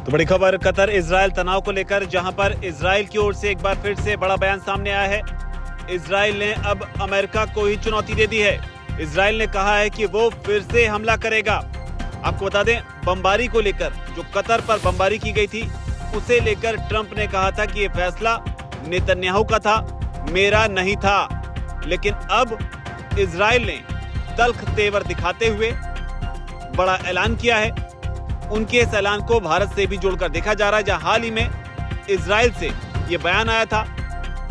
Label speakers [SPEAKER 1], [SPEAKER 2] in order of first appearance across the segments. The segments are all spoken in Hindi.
[SPEAKER 1] तो बड़ी खबर कतर इजराइल तनाव को लेकर, जहां पर इजराइल की ओर से एक बार फिर से बड़ा बयान सामने आया है। इजराइल ने अब अमेरिका को ही चुनौती दे दी है। इजराइल ने कहा है कि वो फिर से हमला करेगा। आपको बता दें, बमबारी को लेकर, जो कतर पर बमबारी की गई थी, उसे लेकर ट्रंप ने कहा था कि ये फैसला नेतन्याहू का था, मेरा नहीं था। लेकिन अब इजराइल ने तल्ख तेवर दिखाते हुए बड़ा ऐलान किया है। उनके इस ऐलान को भारत से भी जोड़कर देखा जा रहा है, जहां हाल ही में इजराइल से ये बयान आया था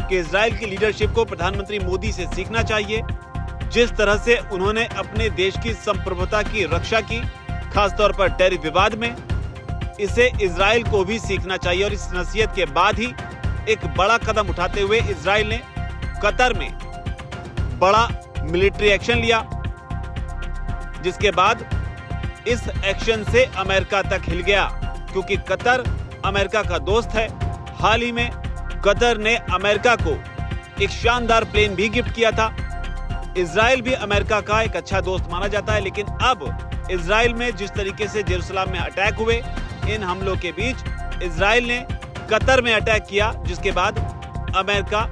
[SPEAKER 1] कि इजराइल की लीडरशिप को प्रधानमंत्री मोदी से सीखना चाहिए। जिस तरह से उन्होंने अपने देश की संप्रभुता की रक्षा की, खासतौर पर टैरिफ विवाद में, इसे इजराइल को भी सीखना चाहिए। और इस नसीहत के बाद ही एक बड़ा कदम उठाते हुए इजराइल ने कतर में बड़ा मिलिट्री एक्शन लिया, जिसके बाद इस एक्शन से अमेरिका तक हिल गया, क्योंकि कतर अमेरिका का दोस्त है। हाल ही में कतर ने अमेरिका को एक शानदार प्लेन भी गिफ्ट किया था। इजराइल भी अमेरिका का एक अच्छा दोस्त माना जाता है, लेकिन अब इजराइल में जिस तरीके से जेरूसलम में अटैक हुए, इन हमलों के बीच इजराइल ने कतर में अटैक किया, जिसके बाद अमेरिका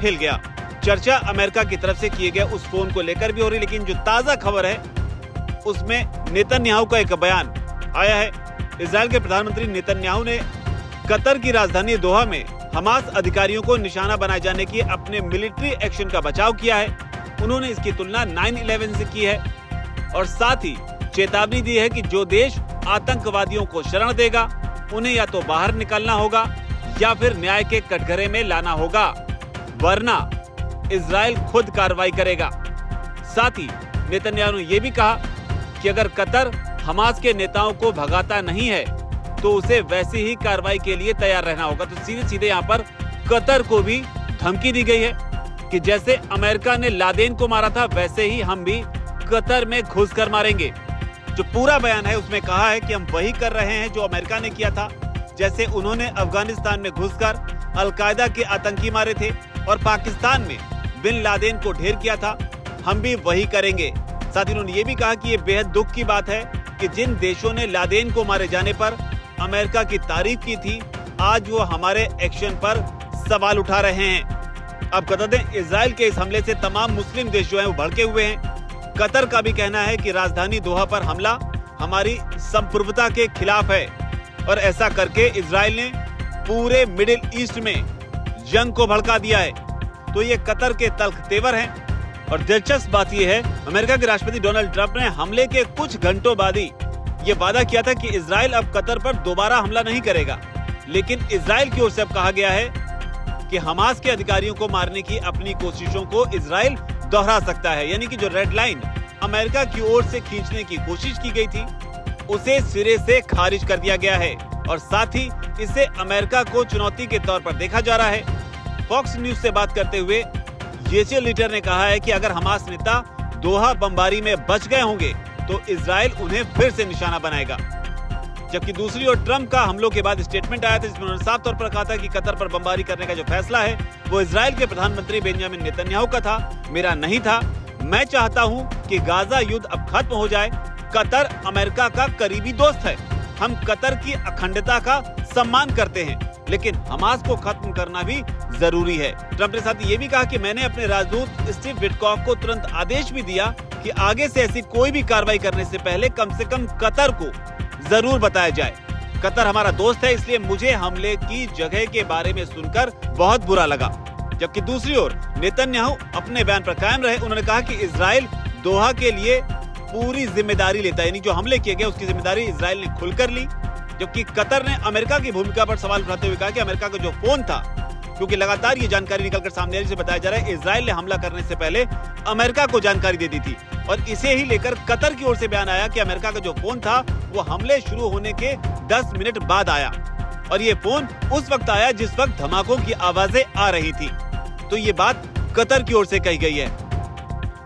[SPEAKER 1] हिल गया। चर्चा अमेरिका की तरफ से किए गए उस फोन को लेकर भी हो रही, लेकिन जो ताजा खबर है उसमें नेतन्याहू का एक बयान आया है। इजराइल के प्रधानमंत्री नेतन्याहू ने कतर की राजधानी दोहा में हमास अधिकारियों को निशाना बनाए जाने की अपने मिलिट्री एक्शन का बचाव किया है। उन्होंने इसकी तुलना 9/11 से की है और साथ ही चेतावनी दी है कि जो देश आतंकवादियों को शरण देगा, उन्हें या तो बाहर निकलना होगा या फिर न्याय के कटघरे में लाना होगा, वरना इजराइल खुद कार्रवाई करेगा। साथ ही नेतन्याहू ने यह भी कहा कि अगर कतर हमास के नेताओं को भगाता नहीं है तो उसे वैसी ही कार्रवाई के लिए तैयार रहना होगा। तो सीधे सीधे यहाँ पर कतर को भी धमकी दी गई है कि जैसे अमेरिका ने लादेन को मारा था, वैसे ही हम भी कतर में घुसकर मारेंगे। जो पूरा बयान है उसमें कहा है कि हम वही कर रहे हैं जो अमेरिका ने किया था। जैसे उन्होंने अफगानिस्तान में घुसकर अलकायदा के आतंकी मारे थे और पाकिस्तान में बिन लादेन को ढेर किया था, हम भी वही करेंगे। साथ ही उन्होंने ये भी कहा कि ये बेहद दुख की बात है कि जिन देशों ने लादेन को मारे जाने पर अमेरिका की तारीफ की थी, आज वो हमारे एक्शन पर सवाल उठा रहे हैं। अब बता दें, इजराइल के इस हमले से तमाम मुस्लिम देश जो हैं वो भड़के हुए हैं। कतर का भी कहना है कि राजधानी दोहा पर हमला हमारी संप्रभुता के खिलाफ है और ऐसा करके इजराइल ने पूरे मिडिल ईस्ट में जंग को भड़का दिया है। तो ये कतर के तल्ख तेवर हैं। और दिलचस्प बात यह है, अमेरिका के राष्ट्रपति डोनाल्ड ट्रंप ने हमले के कुछ घंटों बाद ही ये वादा किया था कि इजराइल अब कतर पर दोबारा हमला नहीं करेगा। लेकिन इजराइल की ओर से अब कहा गया है कि हमास के अधिकारियों को मारने की अपनी कोशिशों को इजराइल दोहरा सकता है। यानी कि जो रेड लाइन अमेरिका की ओर से खींचने की कोशिश की गई थी, उसे सिरे से खारिज कर दिया गया है और साथ ही इसे अमेरिका को चुनौती के तौर पर देखा जा रहा है। फॉक्स न्यूज से बात करते हुए येसी लीडर ने कहा है कि अगर हमास नेता दोहा बमबारी में बच गए होंगे तो इजराइल उन्हें फिर से निशाना बनाएगा। जबकि दूसरी ओर ट्रंप का हमलों के बाद स्टेटमेंट आया था, जिसमें उन्होंने साफ तौर पर कहा था कि कतर पर बमबारी करने का जो फैसला है वो इजराइल के प्रधानमंत्री बेंजामिन नेतन्याहू का था, मेरा नहीं था। मैं चाहता हूं कि गाजा युद्ध अब खत्म हो जाए। कतर अमेरिका का करीबी दोस्त है। हम कतर की अखंडता का सम्मान करते हैं, लेकिन हमास को खत्म करना भी जरूरी है। ट्रंप ने साथ ये भी कहा कि मैंने अपने राजदूत स्टीव विटकॉफ को तुरंत आदेश भी दिया कि आगे से ऐसी कोई भी कार्रवाई करने से पहले कम से कम कतर को जरूर बताया जाए। कतर हमारा दोस्त है, इसलिए मुझे हमले की जगह के बारे में सुनकर बहुत बुरा लगा। जबकि दूसरी ओर नेतन्याहू अपने बयान पर कायम रहे। उन्होंने कहा कि इजराइल दोहा के लिए पूरी जिम्मेदारी लेता है, यानी जो हमले किए गए उसकी जिम्मेदारी इजराइल ने खुलकर ली। जबकि कतर ने अमेरिका की भूमिका पर सवाल उठाते हुए कहा कि अमेरिका का जो फोन था, क्योंकि लगातार ये जानकारी निकलकर सामने आ रही है, बताया जा रहा है इजराइल ने हमला करने से पहले अमेरिका को जानकारी दे दी थी और इसे ही लेकर कतर की ओर से बयान आया कि अमेरिका का जो फोन था वो हमले शुरू होने के 10 मिनट बाद आया और ये फोन उस वक्त आया जिस वक्त धमाकों की आवाजें आ रही थी। तो ये बात कतर की ओर से कही गई है।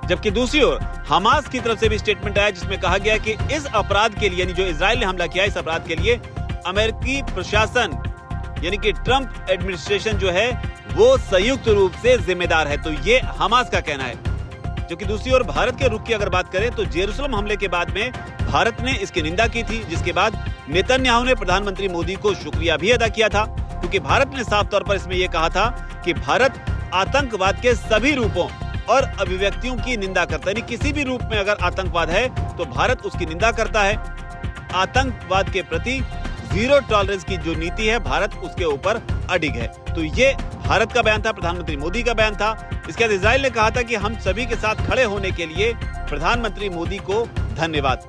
[SPEAKER 1] जबकि दूसरी ओर हमास की तरफ से भी स्टेटमेंट आया, जिसमें कहा गया कि इस अपराध के लिए, यानी जो इजराइल ने हमला किया, इस अपराध के लिए अमेरिकी प्रशासन यानी कि ट्रंप एडमिनिस्ट्रेशन जो है वो संयुक्त रूप से जिम्मेदार है। तो ये हमास का कहना है। जबकि दूसरी ओर भारत के रुख की अगर बात करें तो जेरूसलम हमले के बाद में भारत ने इसकी निंदा की थी, जिसके बाद नेतन्याहू ने प्रधानमंत्री मोदी को शुक्रिया भी अदा किया था, क्योंकि भारत ने साफ तौर पर इसमें यह कहा था कि भारत आतंकवाद के सभी रूपों और अभिव्यक्तियों की निंदा करता है। यानी किसी भी रूप में अगर आतंकवाद है तो भारत उसकी निंदा करता है। आतंकवाद के प्रति जीरो टॉलरेंस की जो नीति है, भारत उसके ऊपर अडिग है। तो ये भारत का बयान था, प्रधानमंत्री मोदी का बयान था। इसके बाद इजराइल ने कहा था कि हम सभी के साथ खड़े होने के लिए प्रधानमंत्री मोदी को धन्यवाद।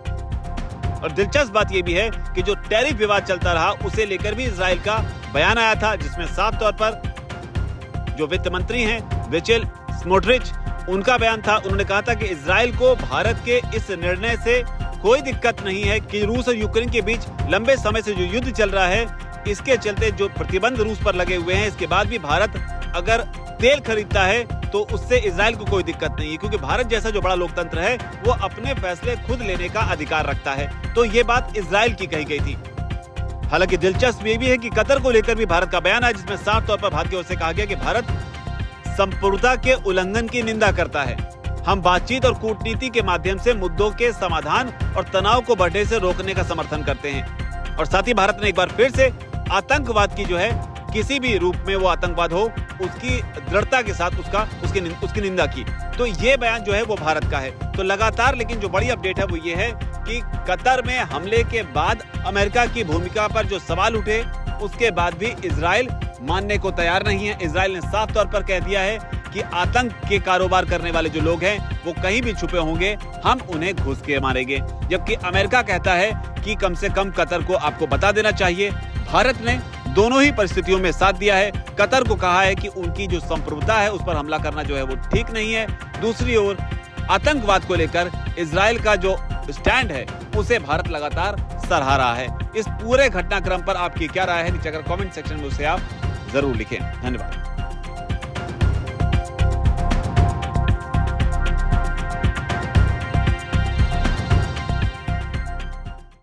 [SPEAKER 1] और दिलचस्प बात यह भी है कि जो टैरिफ विवाद चलता रहा उसे लेकर भी इजराइल का बयान आया था, जिसमें साफ तौर पर जो वित्त मंत्री हैं बेचेल स्मोट्रिच, उनका बयान था। उन्होंने कहा था कि इजराइल को भारत के इस निर्णय से कोई दिक्कत नहीं है कि रूस और यूक्रेन के बीच लंबे समय से जो युद्ध चल रहा है, इसके चलते जो प्रतिबंध रूस पर लगे हुए हैं, इसके बाद भी भारत अगर तेल खरीदता है तो उससे इजराइल को कोई दिक्कत नहीं है, क्योंकि भारत जैसा जो बड़ा लोकतंत्र है वो अपने फैसले खुद लेने का अधिकार रखता है। तो ये बात इजराइल की कही गई थी। हालांकि दिलचस्प ये भी है कि कतर को लेकर भी भारत का बयान है, जिसमें साफ तौर पर भारत की ओर से कहा गया कि भारत संप्रभुता के उल्लंघन की निंदा करता है। हम बातचीत और कूटनीति के माध्यम से मुद्दों के समाधान और तनाव को बढ़ने से रोकने का समर्थन करते हैं। और साथ ही भारत ने एक बार फिर से आतंकवाद की जो है, किसी भी रूप में वो आतंकवाद हो, उसकी दृढ़ता के साथ उसकी निंदा की। तो ये बयान जो है वो भारत का है। तो लगातार, लेकिन जो बड़ी अपडेट है वो ये है कि कतर में हमले के बाद अमेरिका की भूमिका पर जो सवाल उठे, उसके बाद भी इजराइल मानने को तैयार नहीं है। इजराइल ने साफ तौर पर कह दिया है कि आतंक के कारोबार करने वाले जो लोग हैं वो कहीं भी छुपे होंगे, हम उन्हें घुस के मारेंगे। जबकि अमेरिका कहता है कि कम से कम कतर को आपको बता देना चाहिए। भारत ने दोनों ही परिस्थितियों में साथ दिया है। कतर को कहा है कि उनकी जो संप्रभुता है उस पर हमला करना जो है वो ठीक नहीं है। दूसरी ओर आतंकवाद को लेकर इजराइल का जो स्टैंड है उसे भारत लगातार सराहा रहा है। इस पूरे घटनाक्रम पर आपकी क्या राय है, नीचे अगर कमेंट सेक्शन में उसे आप जरूर लिखें। धन्यवाद।